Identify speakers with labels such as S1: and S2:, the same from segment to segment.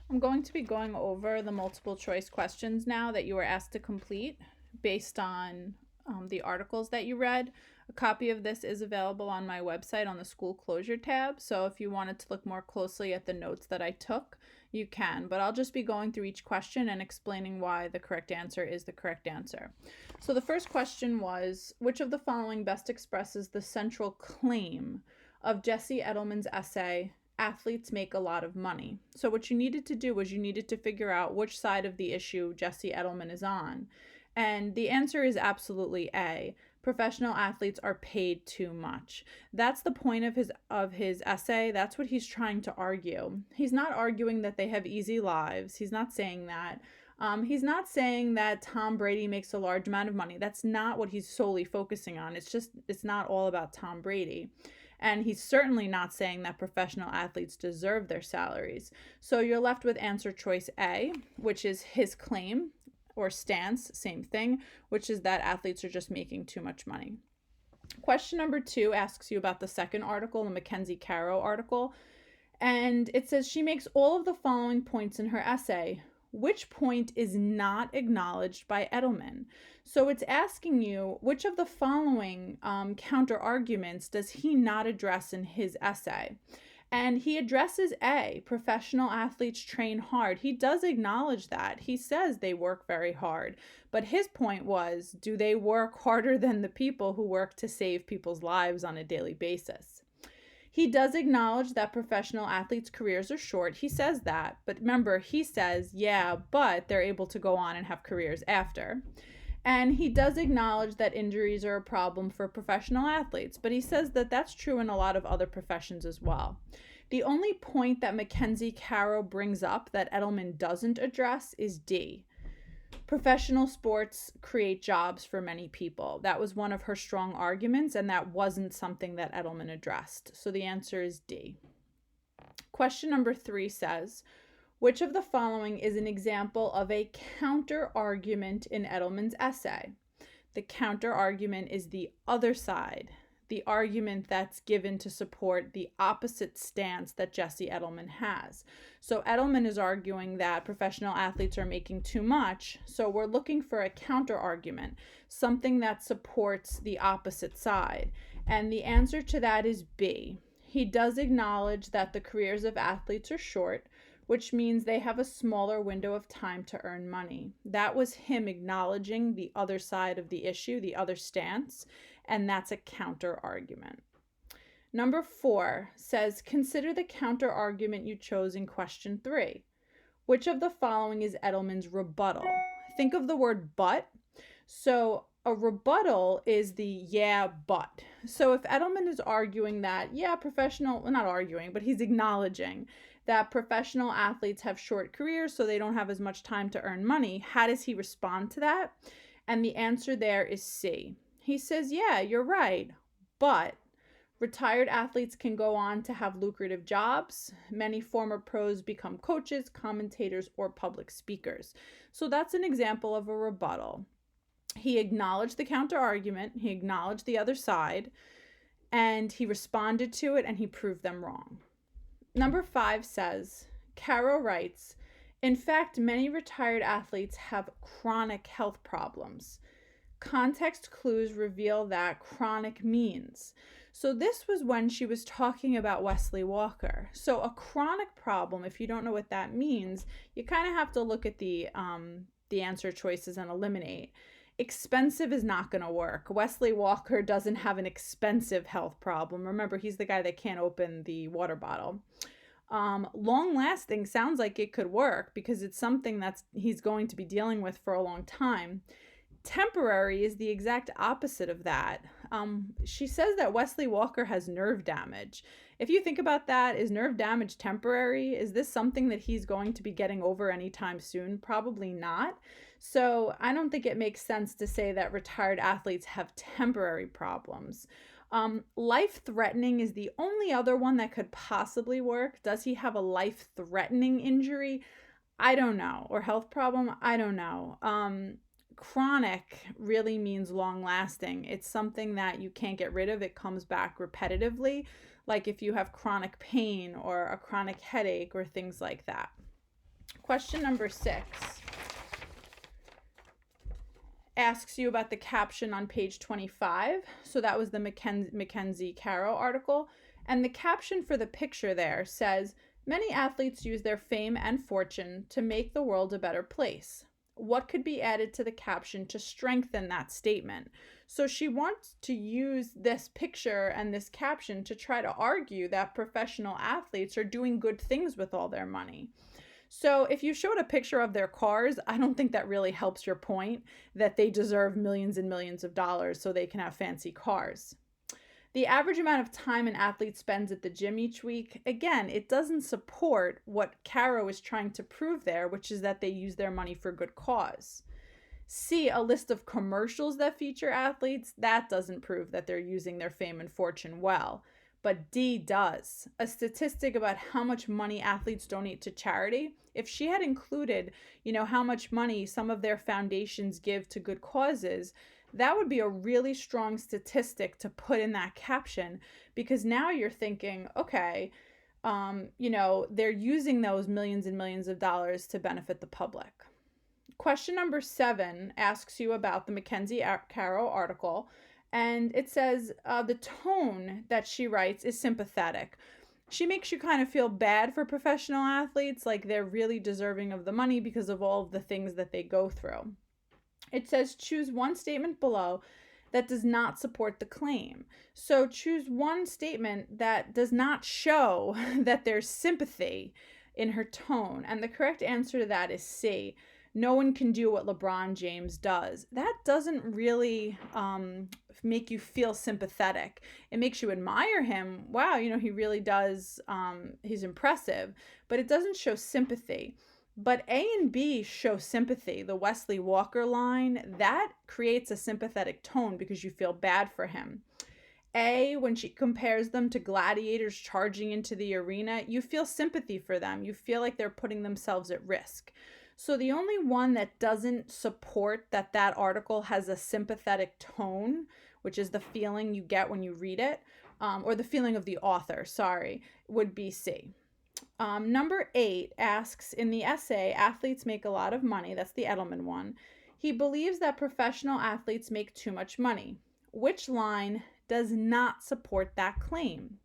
S1: I'm going to be going over the multiple choice questions now that you were asked to complete based on the articles that you read. A copy of this is available on my website on the school closure tab. So if you wanted to look more closely at the notes that I took, you can. But I'll just be going through each question and explaining why the correct answer is the correct answer. So the first question was, which of the following best expresses the central claim of Jesse Edelman's essay, Athletes Make a Lot of Money? So what you needed to do was you needed to figure out which side of the issue Jesse Edelman is on. And the answer is absolutely A. Professional athletes are paid too much. That's the point of his essay. That's what he's trying to argue. He's not arguing that they have easy lives. He's not saying that. He's not saying that Tom Brady makes a large amount of money. That's not what he's solely focusing on. It's not all about Tom Brady. And he's certainly not saying that professional athletes deserve their salaries. So you're left with answer choice A, which is his claim, or stance, same thing, which is that athletes are just making too much money. Question number 2 asks you about the second article, the Mackenzie Caro article. And it says she makes all of the following points in her essay. Which point is not acknowledged by Edelman? So it's asking you, which of the following counter arguments does he not address in his essay? And he addresses A, professional athletes train hard. He does acknowledge that. He says they work very hard. But his point was, do they work harder than the people who work to save people's lives on a daily basis? He does acknowledge that professional athletes' careers are short. He says that. But remember, he says, yeah, but they're able to go on and have careers after. And he does acknowledge that injuries are a problem for professional athletes, but he says that that's true in a lot of other professions as well. The only point that Mackenzie Caro brings up that Edelman doesn't address is D. Professional sports create jobs for many people. That was one of her strong arguments, and that wasn't something that Edelman addressed. So the answer is D. Question number 3 says, which of the following is an example of a counter-argument in Edelman's essay? The counter-argument is the other side, the argument that's given to support the opposite stance that Jesse Edelman has. So Edelman is arguing that professional athletes are making too much, so we're looking for a counter-argument, something that supports the opposite side. And the answer to that is B. He does acknowledge that the careers of athletes are short, which means they have a smaller window of time to earn money. That was him acknowledging the other side of the issue, the other stance, and that's a counter argument. Number 4 says, consider the counter argument you chose in question 3. Which of the following is Edelman's rebuttal? Think of the word but. So a rebuttal is the yeah, but. So if Edelman is arguing that, yeah, not arguing, but he's acknowledging that professional athletes have short careers, so they don't have as much time to earn money, how does he respond to that? And the answer there is C. He says, yeah, you're right, but retired athletes can go on to have lucrative jobs. Many former pros become coaches, commentators, or public speakers. So that's an example of a rebuttal. He acknowledged the counter argument, he acknowledged the other side, and he responded to it, and he proved them wrong. Number 5 says, Caro writes, in fact, many retired athletes have chronic health problems. Context clues reveal that chronic means. So this was when she was talking about Wesley Walker. So a chronic problem, if you don't know what that means, you kind of have to look at the answer choices and eliminate. Expensive is not going to work. Wesley Walker doesn't have an expensive health problem. Remember, he's the guy that can't open the water bottle. Long lasting sounds like it could work because it's something that he's going to be dealing with for a long time. Temporary is the exact opposite of that. She says that Wesley Walker has nerve damage. If you think about that, is nerve damage temporary? Is this something that he's going to be getting over anytime soon? Probably not. So I don't think it makes sense to say that retired athletes have temporary problems. Life-threatening is the only other one that could possibly work. Does he have a life-threatening injury? I don't know. Or health problem? I don't know. Chronic really means long-lasting. It's something that you can't get rid of. It comes back repetitively, like if you have chronic pain or a chronic headache or things like that. Question number 6 asks you about the caption on page 25. So that was the Mackenzie Caro article. And the caption for the picture there says, "Many athletes use their fame and fortune to make the world a better place. What could be added to the caption to strengthen that statement?" So she wants to use this picture and this caption to try to argue that professional athletes are doing good things with all their money. So if you showed a picture of their cars, I don't think that really helps your point that they deserve millions and millions of dollars so they can have fancy cars. The average amount of time an athlete spends at the gym each week, again, it doesn't support what Caro is trying to prove there, which is that they use their money for good cause. C, a list of commercials that feature athletes, that doesn't prove that they're using their fame and fortune well. But D does. A statistic about how much money athletes donate to charity. If she had included, how much money some of their foundations give to good causes, that would be a really strong statistic to put in that caption, because now you're thinking, okay, they're using those millions and millions of dollars to benefit the public. Question number 7 asks you about the Mackenzie Caro article. And it says the tone that she writes is sympathetic. She makes you kind of feel bad for professional athletes, like they're really deserving of the money because of all of the things that they go through. It says choose one statement below that does not support the claim. So choose one statement that does not show that there's sympathy in her tone. And the correct answer to that is C. No one can do what LeBron James does. That doesn't really make you feel sympathetic. It makes you admire him. Wow, he really does. He's impressive, but it doesn't show sympathy. But A and B show sympathy. The Wesley Walker line, that creates a sympathetic tone because you feel bad for him. A, when she compares them to gladiators charging into the arena, you feel sympathy for them. You feel like they're putting themselves at risk. So the only one that doesn't support that article has a sympathetic tone, which is the feeling you get when you read it, or the feeling of the author, would be C. Number 8 asks, in the essay, "Athletes make a lot of money," that's the Edelman one, "he believes that professional athletes make too much money. Which line does not support that claim?"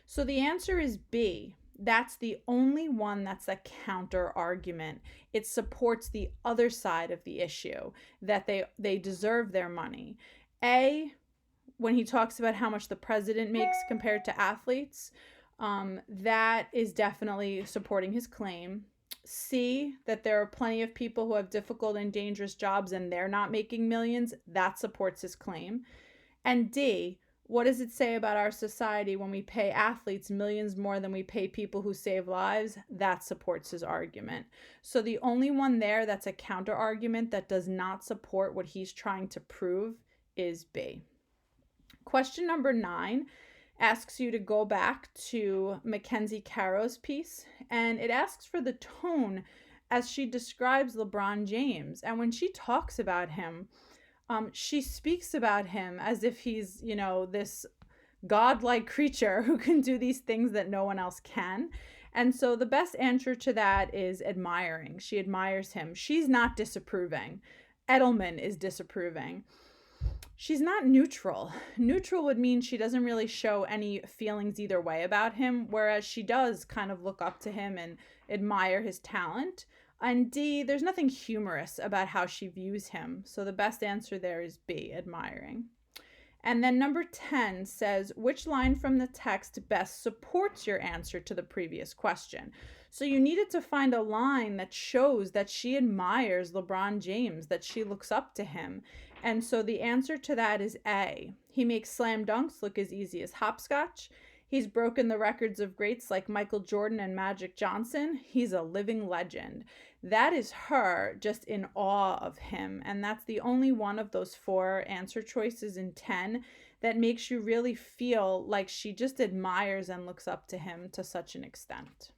S1: So the answer is B. That's the only one that's a counter argument. It supports the other side of the issue, that they deserve their money. A, when he talks about how much the president makes compared to athletes, that is definitely supporting his claim. C, that there are plenty of people who have difficult and dangerous jobs and they're not making millions, that supports his claim. And D, what does it say about our society when we pay athletes millions more than we pay people who save lives? That supports his argument. So the only one there that's a counter argument that does not support what he's trying to prove is B. Question number 9 asks you to go back to Mackenzie Caro's piece, and it asks for the tone as she describes LeBron James. And when she talks about him, she speaks about him as if he's, this godlike creature who can do these things that no one else can. And so the best answer to that is admiring. She admires him. She's not disapproving. Edelman is disapproving. She's not neutral. Neutral would mean she doesn't really show any feelings either way about him, whereas she does kind of look up to him and admire his talent. And D, there's nothing humorous about how she views him. So the best answer there is B, admiring. And then number 10 says, which line from the text best supports your answer to the previous question? So you needed to find a line that shows that she admires LeBron James, that she looks up to him. And so the answer to that is A. He makes slam dunks look as easy as hopscotch. He's broken the records of greats like Michael Jordan and Magic Johnson. He's a living legend. That is her just in awe of him. And that's the only one of those 4 answer choices in 10 that makes you really feel like she just admires and looks up to him to such an extent.